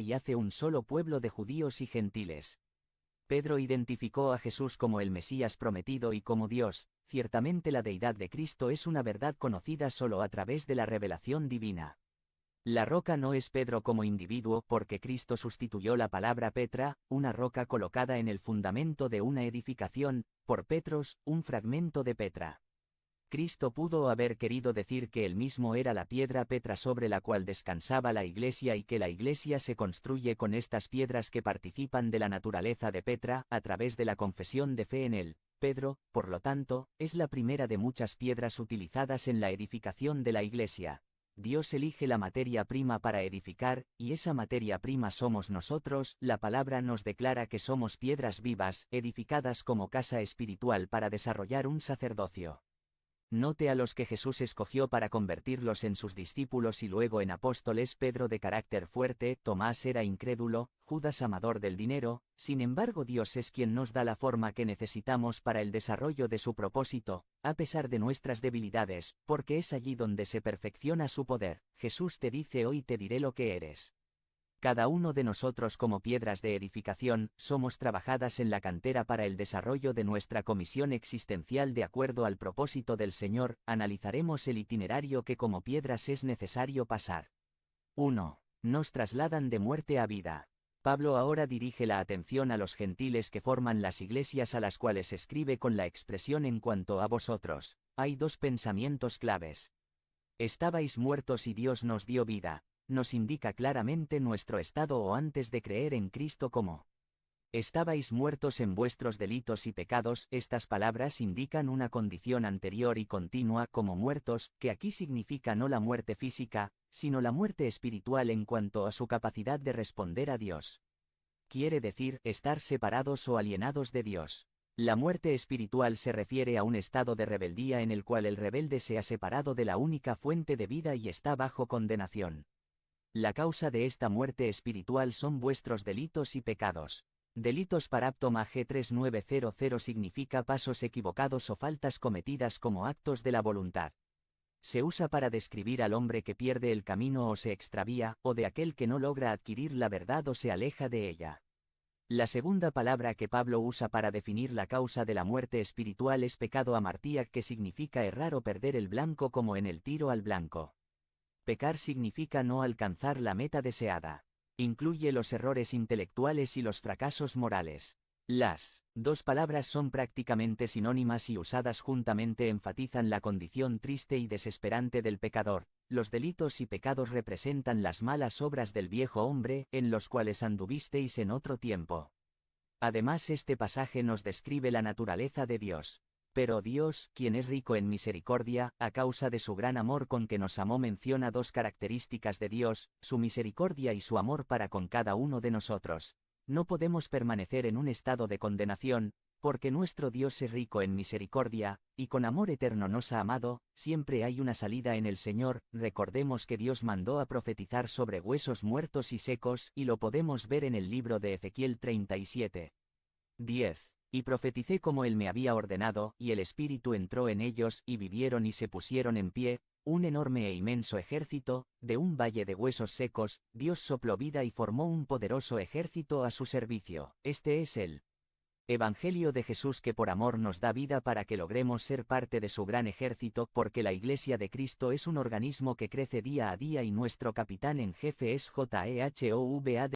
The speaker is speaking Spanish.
y hace un solo pueblo de judíos y gentiles. Pedro identificó a Jesús como el Mesías prometido y como Dios. Ciertamente la deidad de Cristo es una verdad conocida solo a través de la revelación divina. La roca no es Pedro como individuo porque Cristo sustituyó la palabra Petra, una roca colocada en el fundamento de una edificación, por Petros, un fragmento de Petra. Cristo pudo haber querido decir que él mismo era la piedra Petra sobre la cual descansaba la Iglesia y que la Iglesia se construye con estas piedras que participan de la naturaleza de Petra a través de la confesión de fe en él. Pedro, por lo tanto, es la primera de muchas piedras utilizadas en la edificación de la Iglesia. Dios elige la materia prima para edificar, y esa materia prima somos nosotros. La palabra nos declara que somos piedras vivas, edificadas como casa espiritual para desarrollar un sacerdocio. Note a los que Jesús escogió para convertirlos en sus discípulos y luego en apóstoles: Pedro de carácter fuerte, Tomás era incrédulo, Judas amador del dinero. Sin embargo, Dios es quien nos da la forma que necesitamos para el desarrollo de su propósito, a pesar de nuestras debilidades, porque es allí donde se perfecciona su poder. Jesús te dice: hoy te diré lo que eres. Cada uno de nosotros como piedras de edificación, somos trabajadas en la cantera para el desarrollo de nuestra comisión existencial de acuerdo al propósito del Señor. Analizaremos el itinerario que como piedras es necesario pasar. 1. Nos trasladan de muerte a vida. Pablo ahora dirige la atención a los gentiles que forman las iglesias a las cuales escribe con la expresión en cuanto a vosotros. Hay dos pensamientos claves. Estabais muertos y Dios nos dio vida. Nos indica claramente nuestro estado o antes de creer en Cristo como estabais muertos en vuestros delitos y pecados. Estas palabras indican una condición anterior y continua como muertos, que aquí significa no la muerte física, sino la muerte espiritual en cuanto a su capacidad de responder a Dios. Quiere decir estar separados o alienados de Dios. La muerte espiritual se refiere a un estado de rebeldía en el cual el rebelde se ha separado de la única fuente de vida y está bajo condenación. La causa de esta muerte espiritual son vuestros delitos y pecados. Delitos paraptoma G3900 significa pasos equivocados o faltas cometidas como actos de la voluntad. Se usa para describir al hombre que pierde el camino o se extravía, o de aquel que no logra adquirir la verdad o se aleja de ella. La segunda palabra que Pablo usa para definir la causa de la muerte espiritual es pecado amartía, que significa errar o perder el blanco como en el tiro al blanco. Pecar significa no alcanzar la meta deseada. Incluye los errores intelectuales y los fracasos morales. Las dos palabras son prácticamente sinónimas y usadas juntamente enfatizan la condición triste y desesperante del pecador. Los delitos y pecados representan las malas obras del viejo hombre, en los cuales anduvisteis en otro tiempo. Además, este pasaje nos describe la naturaleza de Dios. Pero Dios, quien es rico en misericordia, a causa de su gran amor con que nos amó, menciona dos características de Dios: su misericordia y su amor para con cada uno de nosotros. No podemos permanecer en un estado de condenación, porque nuestro Dios es rico en misericordia, y con amor eterno nos ha amado. Siempre hay una salida en el Señor. Recordemos que Dios mandó a profetizar sobre huesos muertos y secos, y lo podemos ver en el libro de Ezequiel 37:10. Y profeticé como él me había ordenado, y el Espíritu entró en ellos, y vivieron y se pusieron en pie, un enorme e inmenso ejército, de un valle de huesos secos. Dios sopló vida y formó un poderoso ejército a su servicio. Este es el Evangelio de Jesús, que por amor nos da vida para que logremos ser parte de su gran ejército, porque la Iglesia de Cristo es un organismo que crece día a día y nuestro capitán en jefe es Jehová